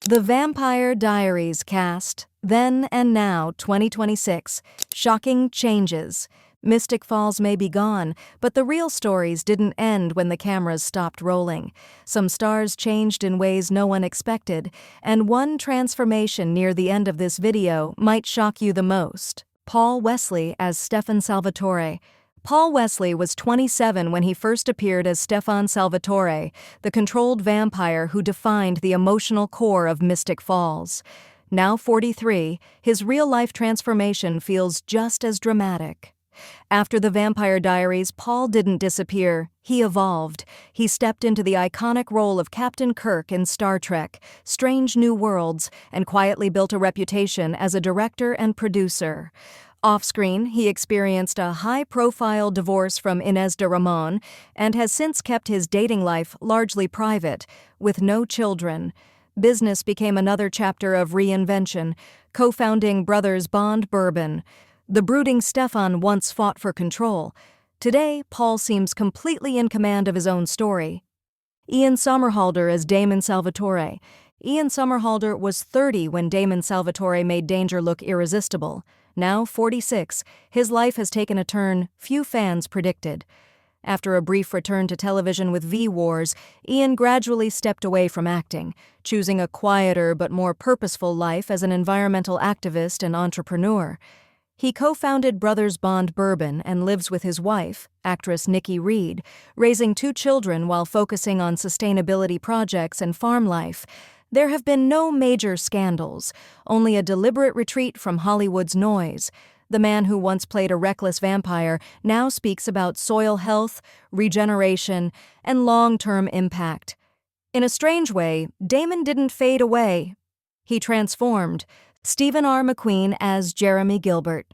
The Vampire Diaries cast, Then and Now 2026, shocking changes. Mystic Falls may be gone, but the real stories didn't end when the cameras stopped rolling. Some stars changed in ways no one expected, and one transformation near the end of this video might shock you the most. Paul Wesley as Stefan Salvatore. Paul Wesley was 27 when he first appeared as Stefan Salvatore, the controlled vampire who defined the emotional core of Mystic Falls. Now 43, his real-life transformation feels just as dramatic. After the Vampire Diaries, Paul didn't disappear, he evolved. He stepped into the iconic role of Captain Kirk in Star Trek, Strange New Worlds, and quietly built a reputation as a director and producer. Off-screen, he experienced a high-profile divorce from Inez de Ramon and has since kept his dating life largely private, with no children. Business became another chapter of reinvention, co-founding Brothers Bond Bourbon. The brooding Stefan once fought for control. Today, Paul seems completely in command of his own story. Ian Somerhalder as Damon Salvatore. Ian Somerhalder was 30 when Damon Salvatore made danger look irresistible. Now 46, his life has taken a turn few fans predicted. After a brief return to television with V-Wars, Ian gradually stepped away from acting, choosing a quieter but more purposeful life as an environmental activist and entrepreneur. He co-founded Brothers Bond Bourbon and lives with his wife, actress Nikki Reed, raising 2 children while focusing on sustainability projects and farm life. There have been no major scandals, only a deliberate retreat from Hollywood's noise. The man who once played a reckless vampire now speaks about soil health, regeneration, and long-term impact. In a strange way, Damon didn't fade away. He transformed. Stephen R. McQueen as Jeremy Gilbert.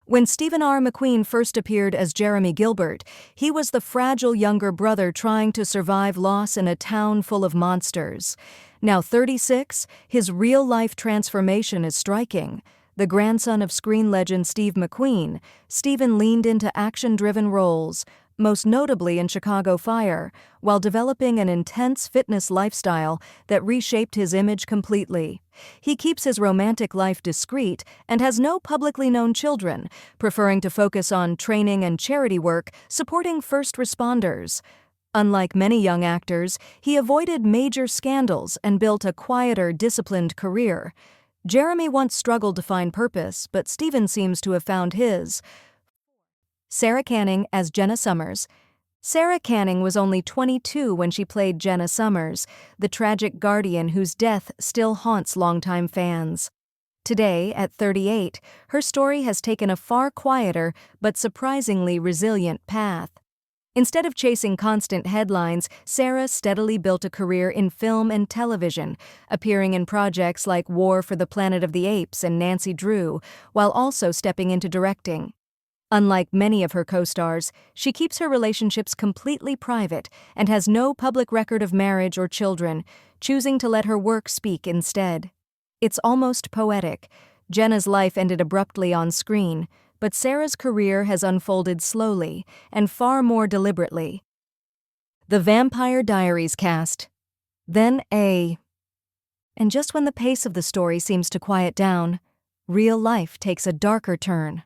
When Stephen R. McQueen first appeared as Jeremy Gilbert, he was the fragile younger brother trying to survive loss in a town full of monsters. Now 36, his real-life transformation is striking. The grandson of screen legend Steve McQueen, Stephen leaned into action-driven roles, most notably in Chicago Fire, while developing an intense fitness lifestyle that reshaped his image completely. He keeps his romantic life discreet and has no publicly known children, preferring to focus on training and charity work supporting first responders. Unlike many young actors, he avoided major scandals and built a quieter, disciplined career. Jeremy once struggled to find purpose, but Stephen seems to have found his. Sarah Canning as Jenna Summers. Sarah Canning was only 22 when she played Jenna Summers, the tragic guardian whose death still haunts longtime fans. Today, at 38, her story has taken a far quieter but surprisingly resilient path. Instead of chasing constant headlines, Sarah steadily built a career in film and television, appearing in projects like War for the Planet of the Apes and Nancy Drew, while also stepping into directing. Unlike many of her co-stars, she keeps her relationships completely private and has no public record of marriage or children, choosing to let her work speak instead. It's almost poetic. Jenna's life ended abruptly on screen, but Sarah's career has unfolded slowly and far more deliberately. The Vampire Diaries cast. Then And just when the pace of the story seems to quiet down, real life takes a darker turn.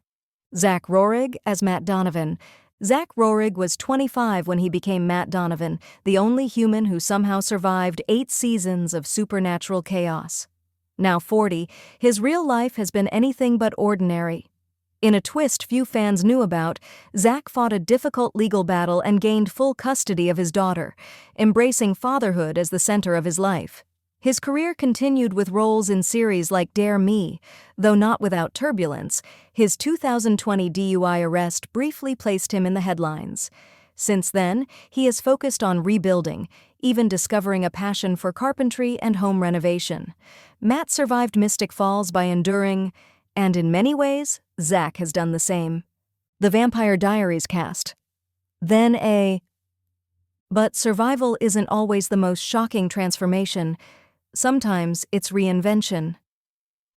Zach Rohrig as Matt Donovan. Zach Rohrig was 25 when he became Matt Donovan, the only human who somehow survived 8 seasons of supernatural chaos. Now 40, his real life has been anything but ordinary. In a twist few fans knew about, Zach fought a difficult legal battle and gained full custody of his daughter, embracing fatherhood as the center of his life. His career continued with roles in series like Dare Me, though not without turbulence. His 2020 DUI arrest briefly placed him in the headlines. Since then, he has focused on rebuilding, even discovering a passion for carpentry and home renovation. Matt survived Mystic Falls by enduring, and in many ways, Zach has done the same. The Vampire Diaries cast. But survival isn't always the most shocking transformation. Sometimes it's reinvention.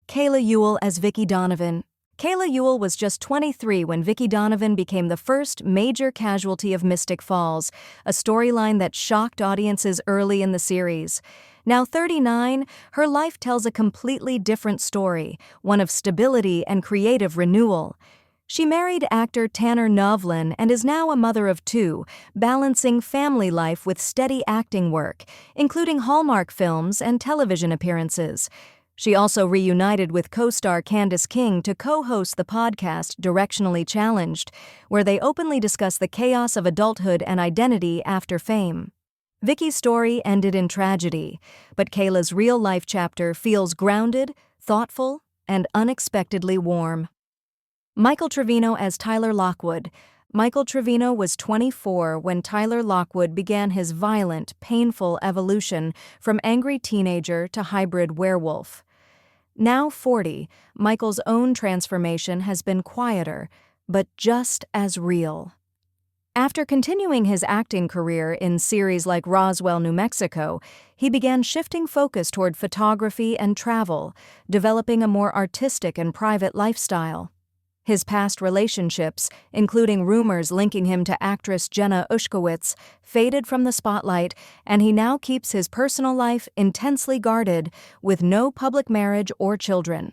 Kayla Ewell as Vicki Donovan. Kayla Ewell was just 23 when Vicki Donovan became the first major casualty of Mystic Falls, a storyline that shocked audiences early in the series. Now 39, her life tells a completely different story, one of stability and creative renewal. She married actor Tanner Novlin and is now a mother of two, balancing family life with steady acting work, including Hallmark films and television appearances. She also reunited with co-star Candace King to co-host the podcast Directionally Challenged, where they openly discuss the chaos of adulthood and identity after fame. Vicky's story ended in tragedy, but Kayla's real-life chapter feels grounded, thoughtful, and unexpectedly warm. Michael Trevino as Tyler Lockwood. Michael Trevino was 24 when Tyler Lockwood began his violent, painful evolution from angry teenager to hybrid werewolf. Now 40, Michael's own transformation has been quieter, but just as real. After continuing his acting career in series like Roswell, New Mexico, he began shifting focus toward photography and travel, developing a more artistic and private lifestyle. His past relationships, including rumors linking him to actress Jenna Ushkowitz, faded from the spotlight, and he now keeps his personal life intensely guarded, with no public marriage or children.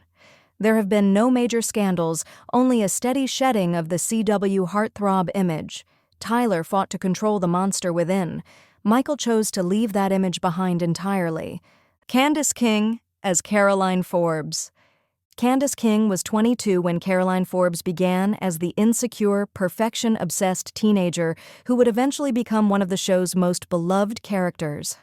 There have been no major scandals, only a steady shedding of the CW heartthrob image. Tyler fought to control the monster within. Michael chose to leave that image behind entirely. Candace King as Caroline Forbes. Candace King was 22 when Caroline Forbes began as the insecure, perfection-obsessed teenager who would eventually become one of the show's most beloved characters.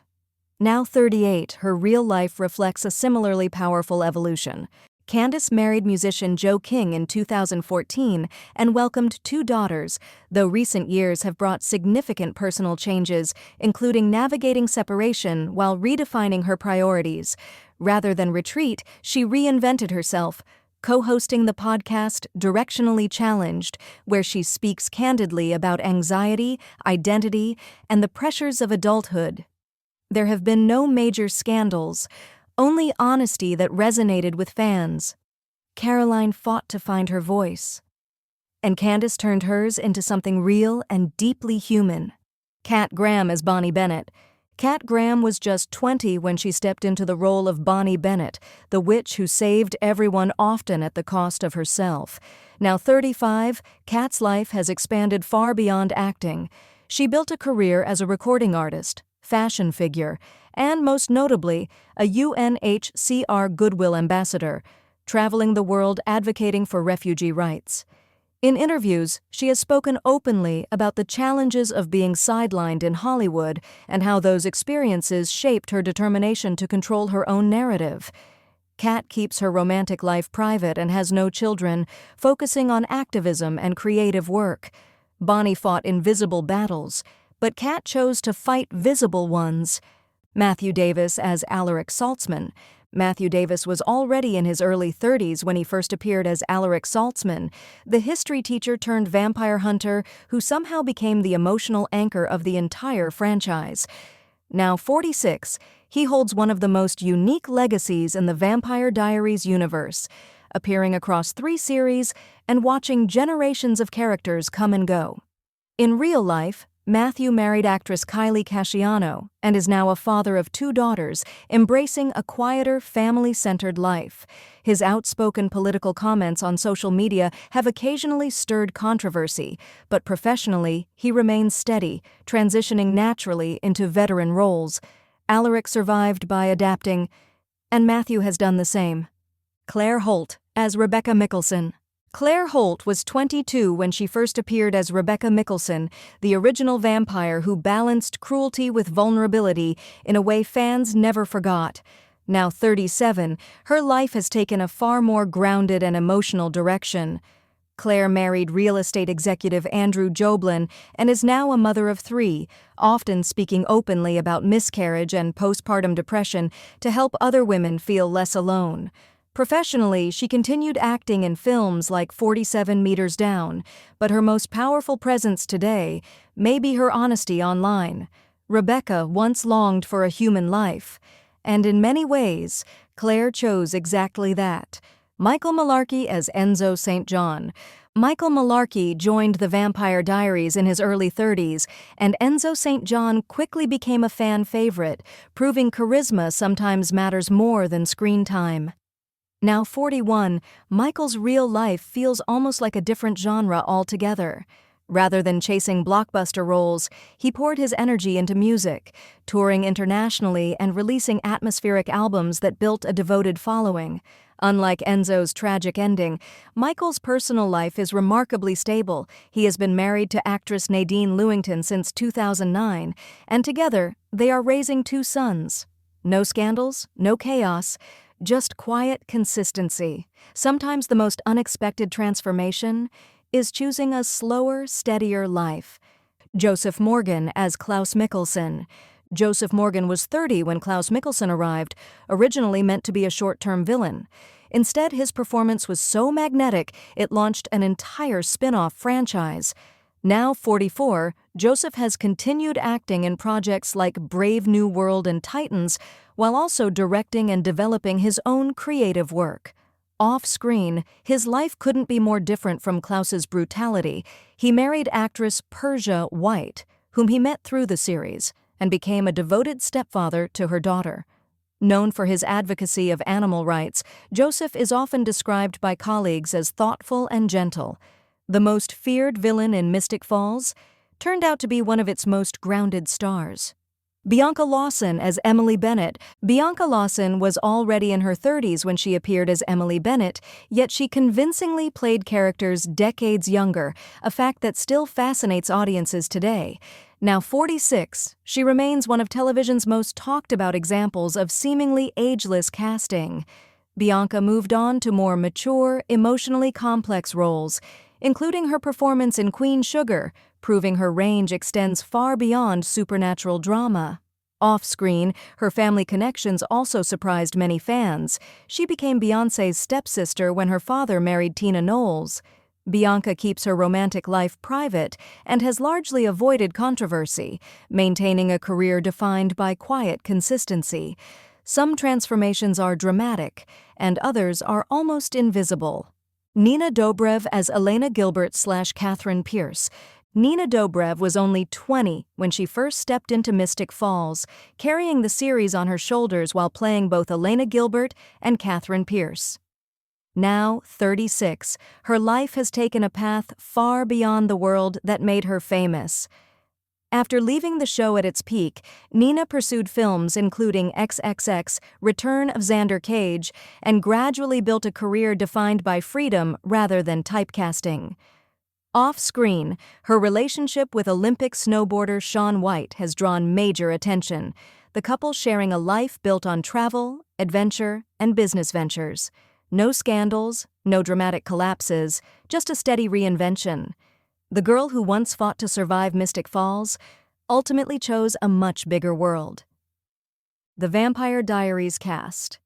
Now 38, her real life reflects a similarly powerful evolution. Candace married musician Joe King in 2014 and welcomed two daughters, though recent years have brought significant personal changes, including navigating separation while redefining her priorities. Rather than retreat, she reinvented herself, co-hosting the podcast Directionally Challenged, where she speaks candidly about anxiety, identity, and the pressures of adulthood. There have been no major scandals, only honesty that resonated with fans. Caroline fought to find her voice, and Candace turned hers into something real and deeply human. Kat Graham as Bonnie Bennett. Kat Graham was just 20 when she stepped into the role of Bonnie Bennett, the witch who saved everyone often at the cost of herself. Now 35, Kat's life has expanded far beyond acting. She built a career as a recording artist, fashion figure, and most notably, a UNHCR Goodwill ambassador, traveling the world advocating for refugee rights. In interviews, she has spoken openly about the challenges of being sidelined in Hollywood and how those experiences shaped her determination to control her own narrative. Kat keeps her romantic life private and has no children, focusing on activism and creative work. Bonnie fought invisible battles, but Kat chose to fight visible ones. Matthew Davis as Alaric Saltzman. Matthew Davis was already in his early 30s when he first appeared as Alaric Saltzman, the history teacher turned vampire hunter who somehow became the emotional anchor of the entire franchise. Now 46, he holds one of the most unique legacies in the Vampire Diaries universe, appearing across 3 series and watching generations of characters come and go. In real life, Matthew married actress Kylie Casciano and is now a father of 2 daughters, embracing a quieter, family-centered life. His outspoken political comments on social media have occasionally stirred controversy, but professionally, he remains steady, transitioning naturally into veteran roles. Alaric survived by adapting, and Matthew has done the same. Claire Holt as Rebecca Mickelson. Claire Holt was 22 when she first appeared as Rebecca Mickelson, the original vampire who balanced cruelty with vulnerability in a way fans never forgot. Now 37, her life has taken a far more grounded and emotional direction. Claire married real estate executive Andrew Joblin and is now a mother of 3, often speaking openly about miscarriage and postpartum depression to help other women feel less alone. Professionally, she continued acting in films like 47 Meters Down, but her most powerful presence today may be her honesty online. Rebecca once longed for a human life, and in many ways, Claire chose exactly that. Michael Malarkey as Enzo St. John. Michael Malarkey joined the Vampire Diaries in his early 30s, and Enzo St. John quickly became a fan favorite, proving charisma sometimes matters more than screen time. Now 41, Michael's real life feels almost like a different genre altogether. Rather than chasing blockbuster roles, he poured his energy into music, touring internationally and releasing atmospheric albums that built a devoted following. Unlike Enzo's tragic ending, Michael's personal life is remarkably stable. He has been married to actress Nadine Lewington since 2009, and together they are raising 2 sons. No scandals, no chaos, just quiet consistency. Sometimes the most unexpected transformation is choosing a slower, steadier life. Joseph Morgan as Klaus Mikkelsen. Joseph Morgan was 30 when Klaus Mikkelsen arrived, originally meant to be a short-term villain. Instead, his performance was so magnetic, it launched an entire spin-off franchise. Now 44, Joseph has continued acting in projects like Brave New World and Titans, while also directing and developing his own creative work. Off-screen, his life couldn't be more different from Klaus's brutality. He married actress Persia White, whom he met through the series, and became a devoted stepfather to her daughter. Known for his advocacy of animal rights, Joseph is often described by colleagues as thoughtful and gentle. The most feared villain in Mystic Falls turned out to be one of its most grounded stars. Bianca Lawson as Emily Bennett. Bianca Lawson was already in her 30s when she appeared as Emily Bennett, yet she convincingly played characters decades younger, a fact that still fascinates audiences today. Now 46, she remains one of television's most talked about examples of seemingly ageless casting. Bianca moved on to more mature, emotionally complex roles, including her performance in Queen Sugar, proving her range extends far beyond supernatural drama. Off-screen, her family connections also surprised many fans. She became Beyoncé's stepsister when her father married Tina Knowles. Bianca keeps her romantic life private and has largely avoided controversy, maintaining a career defined by quiet consistency. Some transformations are dramatic, and others are almost invisible. Nina Dobrev as Elena Gilbert/Catherine Pierce. Nina Dobrev was only 20 when she first stepped into Mystic Falls, carrying the series on her shoulders while playing both Elena Gilbert and Catherine Pierce. Now 36, her life has taken a path far beyond the world that made her famous. After leaving the show at its peak, Nina pursued films including XXX, Return of Xander Cage, and gradually built a career defined by freedom rather than typecasting. Off-screen, her relationship with Olympic snowboarder Shaun White has drawn major attention, the couple sharing a life built on travel, adventure, and business ventures. No scandals, no dramatic collapses, just a steady reinvention. The girl who once fought to survive Mystic Falls ultimately chose a much bigger world. The Vampire Diaries cast.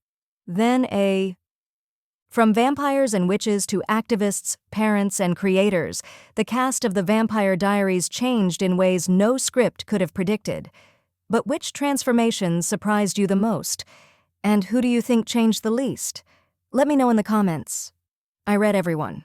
From vampires and witches to activists, parents, and creators, the cast of The Vampire Diaries changed in ways no script could have predicted. But which transformations surprised you the most? And who do you think changed the least? Let me know in the comments. I read everyone.